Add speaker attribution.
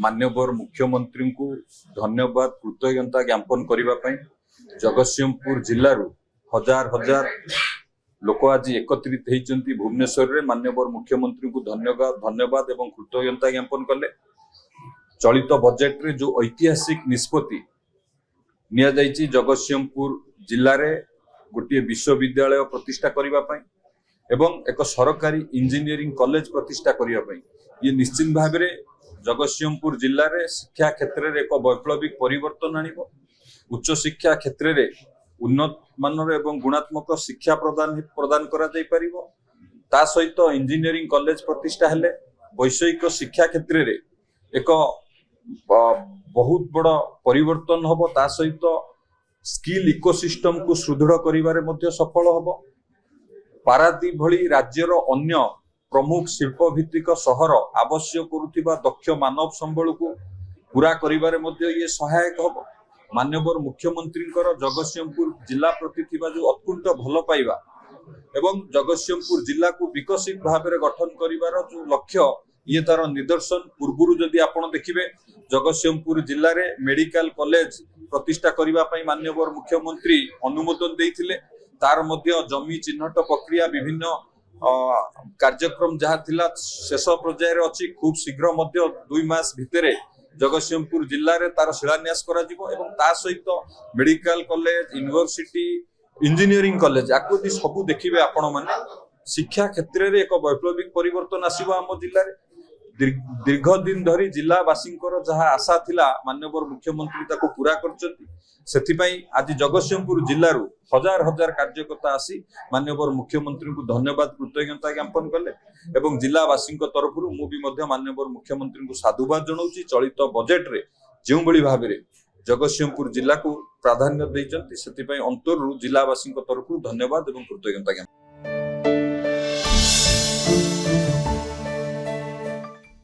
Speaker 1: माननीय मुख्यमंत्री को धन्यवाद कृतज्ञता ज्ञापन करने जगतसिंहपुर जिलूर हजार हजार लोक आज एकत्रित होती भुवनेश्वर में माननीय मुख्यमंत्री को धन्यवाद एवं कृतज्ञता ज्ञापन कले। चलित बजेट रे जो ऐतिहासिक निष्पत्ति निया जाइछि जगतसिंहपुर जिले में गोटे विश्वविद्यालय प्रतिष्ठा करने एवं एक सरकारी इंजीनियरिंग कॉलेज प्रतिष्ठा करने ये निश्चित भाव में जगतसिंहपुर जिले में शिक्षा क्षेत्र में एक वैप्लविक परिवर्तन आनिब। उच्च शिक्षा क्षेत्र में उन्नत मानर एवं गुणात्मक शिक्षा प्रदान करा जाय परिबो। ता सहित इंजीनियरिंग कॉलेज प्रतिष्ठा हेले वैषयिक शिक्षा क्षेत्र में एक बहुत बड़ परिवर्तन हबो। ता सहित स्किल इकोसिस्टम को सुदृढ़ करिबारे मध्य सफल हबो। पारादीप भली राज्यर अन्य प्रमुख शिल्प भित्तिक सहर आवश्यक करुथिबा दक्ष मानव संबल को पूरा करिबारे मध्य ये सहायक हबो। माननीय मुख्यमंत्री जगतसिंहपुर जिला प्रति थिबा जो अत्कुंठ भल पाइबा एवं जगतसिंहपुर जिला को विकसित भाव में गठन करिबार जो लक्ष्य ये तार निदर्शन। पूर्व जदि आपण देखिबे जगतसिंहपुर जिले में मेडिकल कॉलेज प्रतिष्ठा करिबा पई माननीय मुख्यमंत्री अनुमोदन देइथिले। तार मध्य जमी चिन्हट प्रक्रिया विभिन्न कार्यक्रम जहाँ थिला शेष पर्यायर अच्छी खूब शीघ्र मध्य 2 मास भितरे जगतसिंहपुर जिले में तार शिलान्यास करा जिवो एवं ता सहित medical college university engineering college आकु यदि सबू देखिबे आपण माने शिक्षा क्षेत्र में एक वैप्लविक परिवर्तन आसीबो। आम जिले में दीर्घ दिन धरी जिलावासी जहाँ आशा थिला माननीय मुख्यमंत्री ताको पूरा करचंती। सेथिपई आज जगतसिंहपुर जिलूर हजार हजार कार्यकर्ता आसी माननीय मुख्यमंत्री को धन्यवाद कृतज्ञता ज्ञापन कले एवं जिलावासी तरफ माननीय मुख्यमंत्री को साधुवाद जनाऊँगी। चलित बजेट रे जो भाव में जगतसिंहपुर जिला को प्राधान्य देइचंती सेथिपई अंतरु जिलावासी तरफ धन्यवाद एवं कृतज्ञता ज्ञापन।